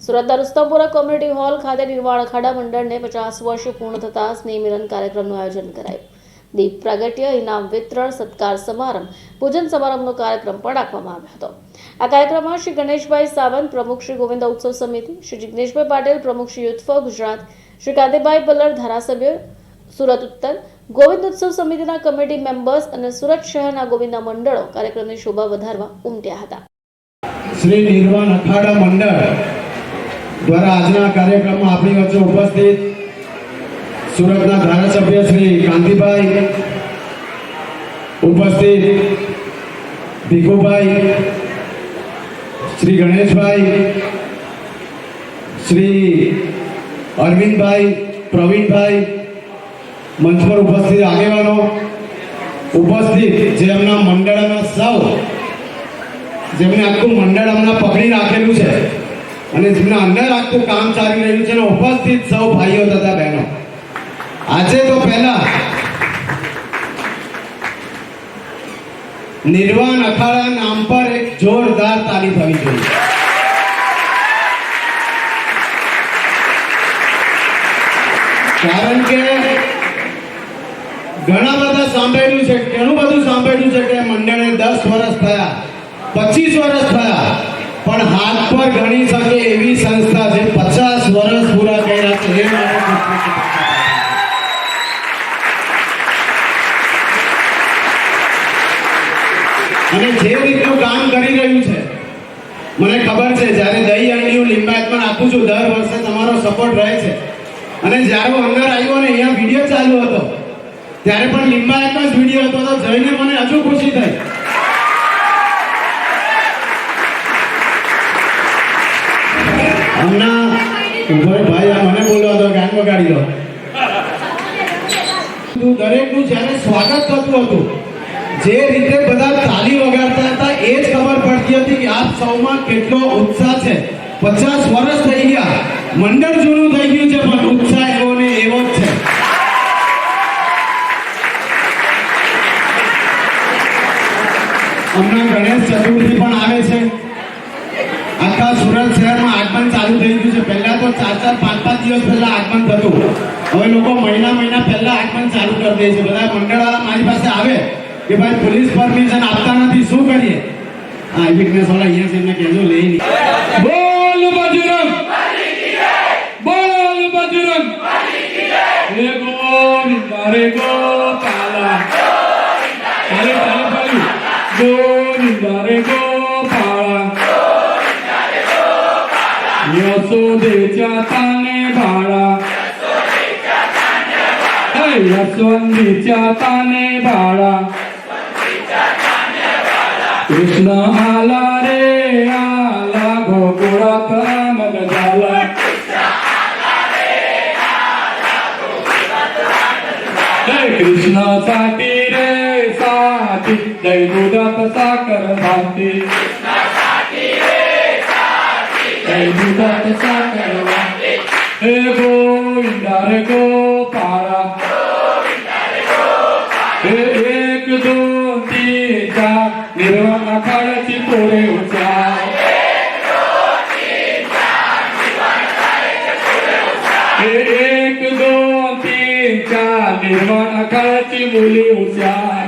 સુરતના Rustampura community hall ખાતે નિર્વાણ અખાડા મંડળને 50 વર્ષ પૂર્ણ થતા સ્નેહ મિલન કાર્યક્રમનું આયોજન કરાયું. દીપ પ્રાગટ્ય, ઇનામ વિતરણ, સત્કાર સમારંભ, પૂજન સમારંભનો કાર્યક્રમ પણ રાખવામાં આવ્યો હતો. આ કાર્યક્રમમાં શ્રી ગણેશભાઈ સાવંત, પ્રમુખ શ્રી ગોવિંદ ઉત્સવ સમિતિ, શ્રી જિગ્નેશભાઈ પાટીલ, પ્રમુખ શ્રી યુથ ફોર ગુજરાત, શ્રી કાંતિભાઈ પલ્લર, ધારાસભ્ય સુરત ઉત્તર, ગોવિંદ ઉત્સવ સમિતિના કમિટી મેમ્બર્સ અને સુરત શહેરના ગોવિંદના મંડળો કાર્યક્રમની શોભા વધારવા ઉમટ્યા હતા. શ્રી નિર્વાણ અખાડા મંડળ દ્વારા આજના કાર્યક્રમમાં આપણી વચ્ચે ઉપસ્થિત સુરતના ધારાસભ્ય શ્રી કાંતિભાઈ, ઉપસ્થિત ભીખુભાઈ, શ્રી ગણેશભાઈ, શ્રી અરવિંદભાઈ, પ્રવીણભાઈ, મંચ પર ઉપસ્થિત આગેવાનો, ઉપસ્થિત જેમના મંડળના સૌ, જેમને આખું મંડળ હમણાં પકડી રાખેલું છે અને જેમના અંદર આખું કામ ચાલી રહ્યું છે, ઉપસ્થિત સૌ ભાઈઓ તથા બહેનો, આજે તો પહેલા નિર્વાણ અખાડા નામ પર એક જોરદાર તાળી થવી જોઈએ. કારણ કે ઘણા બધા સાંભળ્યું છે, ઘણું બધું સાંભળ્યું છે કે મંડળે 10 વર્ષ થયા, 25 વર્ષ થયા, પણ હાથ પર ગણી શકે એવી સંસ્થા જે 50 વર્ષ પૂરા કર્યા છે. એ માટે અને જે રીતનું કામ કરી રહ્યું છે, મને ખબર છે જ્યારે દહીં અંડીયું લિંબાયત પણ આપું છું, દર વર્ષે તમારો સપોર્ટ રહે છે. અને જ્યારે હું અંદર આવ્યો અને અહીંયા વિડીયો ચાલુ હતો ત્યારે પણ લિંબાયતનો જ વિડીયો હતો, તો જોઈને મને હજુ ખુશી થઈ. હમણાં ભાઈ મને બોલવા દો, ગાન વગાડી દો. દરેકનું જ્યારે સ્વાગત થતું હતું, જે રીતે બધા તાળી વગાડતા હતા, એ જ ખબર પડતી હતી કે આપ સૌમાં કેટલો ઉત્સાહ છે. 50 વર્ષ થઈ ગયા, મંડળ જૂનું થઈ ગયું છે, પણ ઉત્સાહ એવો ને એવો જ છે. હમણાં ગણેશ ચતુર્થી પણ આવે છે. આખા સુરત શહેરમાં આગમન ચાલુ થઈ ગયું છે. પહેલા તો 4-4, 5-5 દિવસ પહેલા આગમન થતું, હવે લોકો મહિના પહેલા આગમન ચાલુ કરી દે છે. બધા મંડળવાળા મારી પાસે આવે કે ભાઈ પોલીસ પરમિશન આપતા નથી, શું કરીએ? હા, ફિટનેસ વાળા અહીંયા છે, એમને કહેજો લઈ નહીં. બોલ બજરંગ, બોલ બજરંગ, હે ગોવિંદ રે ગોપાલા, અરે તાળી, ગોવિંદ રે ગોપાલા, યશોદેच्या ताने बाळा, यशवंतीच्या ताने बाळा, कृष्ण आला रे आला, गोकुळात आमद झाला, कृष्णासाठी रे साठी, जय दुधात साखर भांती, जय दुधात साखर भांती, हे गोविंदा रे गोपाळा, हे 1, 2, 3, 4 निर्वाण अखाड्याची पोरे उचार, 1, 2, 3, 4 निर्वाण अखाड्याची मुली उचार,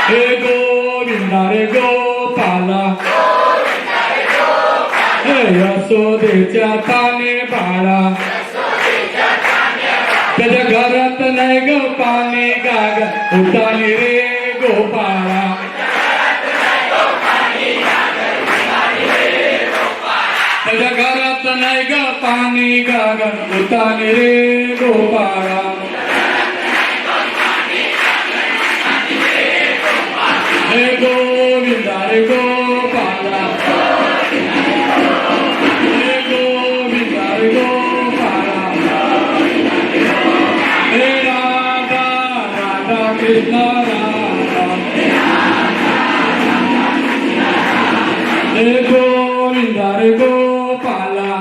हे गोविंदा रे गोपाला, हे यशोदेच्या ताने बाळा, त्याच्या घरात नाही ग पाणी गाग, उतानी रे गोपाळा, त्याच्या घरात नाही ग पाणी गाग, उतानी रे गोपाळा, हे गोविंदा रे गोपाळा, हे गोविंदा रे गोपाळा, हे राधा राधा कृष्ण राधा, हे गोविंदा रे गोपाला,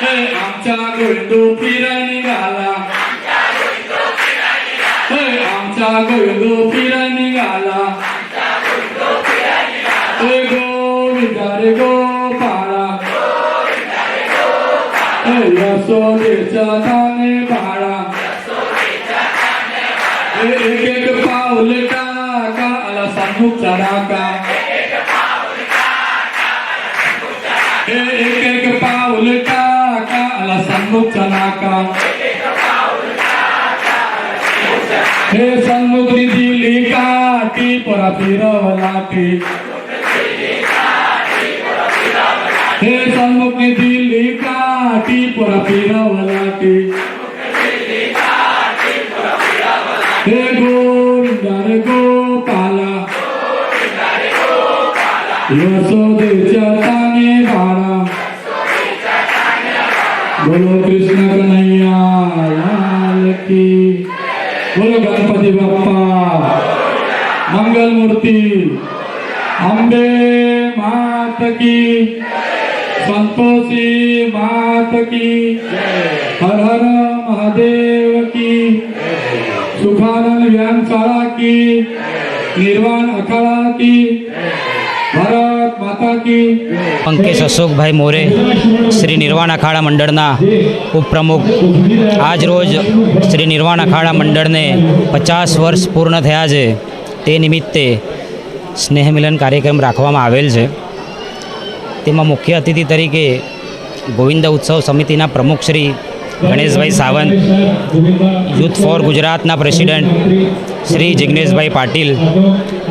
हे आमच्या गोविंदो फिरा निघाला, हे आमचा गोविंदो फिरा निघाला, रे गोपाला यशोदेच्या काने बाळा एक एक पाऊल टाका आला सन्मुखचा नाका एक एक पाऊल टाका आला सन्मुखचा नाका हे सन्मुखनी दिली काठी परा फिरवलाटी हे सन्मुखनी दिली काठी परा फिरवलाटी हे गोविंदा रे गोपाला यशोदेच्या ताने बाळा बोलो कृष्ण कन्हैया लाल की बोलो गणपति बाप्पा मंगल मूर्ति अम्बे मात की संतोषी मात की हर हर महादेव की सुखानंद व्यायामशाला की निर्वाण अखाड़ा की ભારત માતા કી અંકેશ અશોકભાઈ મોરે શ્રી નિર્વાણ અખાડા મંડળના ઉપપ્રમુખ આજ રોજ શ્રી નિર્વાણ અખાડા મંડળને 50 વર્ષ પૂર્ણ થયા છે તે નિમિત્તે સ્નેહ મિલન કાર્યક્રમ રાખવામાં આવેલ છે તેમાં મુખ્ય અતિથિ તરીકે ગોવિંદ ઉત્સવ સમિતિના પ્રમુખ શ્રી ગણેશભાઈ સાવંત, યુથ ફોર ગુજરાતના પ્રેસિડેન્ટ શ્રી જિગ્નેશભાઈ પાટીલ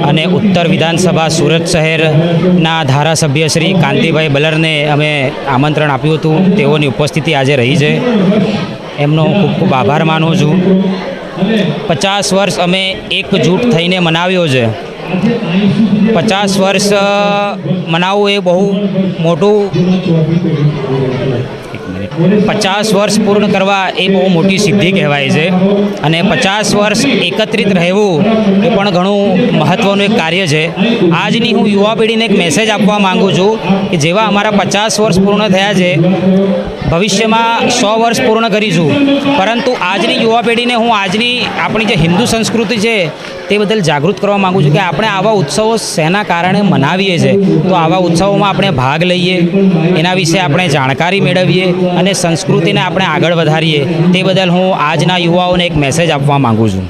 અને ઉત્તર વિધાનસભા સુરત શહેરના ધારાસભ્ય શ્રી કાંતિભાઈ બલરને અમે આમંત્રણ આપ્યું હતું. તેઓની ઉપસ્થિતિ આજે રહી છે, એમનો ખૂબ ખૂબ આભાર માનું છું. 50 વર્ષ અમે એકજૂટ થઈને મનાવ્યો છે. 50 વર્ષ મનાવવું એ બહુ મોટું 50 વર્ષ પૂર્ણ કરવા એ બહુ મોટી સિદ્ધિ કહેવાય છે અને 50 વર્ષ એકત્રિત રહેવું એ પણ ઘણું મહત્ત્વનું એક કાર્ય છે. આજની હું યુવા પેઢીને એક મેસેજ આપવા માગું છું કે જેવા અમારા 50 વર્ષ પૂર્ણ થયા છે, ભવિષ્યમાં 100 વર્ષ પૂર્ણ કરીશું, પરંતુ આજની યુવા પેઢીને હું આજની આપણી જે હિન્દુ સંસ્કૃતિ છે તે બદલ જાગૃત કરવા માગું છું કે આપણે આવા ઉત્સવો શેના કારણે મનાવીએ છીએ, તો આવા ઉત્સવોમાં આપણે ભાગ લઈએ, એના વિશે આપણે જાણકારી મેળવીએ અને સંસ્કૃતિને આપણે આગળ વધારીએ. તે બદલ હું આજના યુવાઓને એક મેસેજ આપવા માગું છું.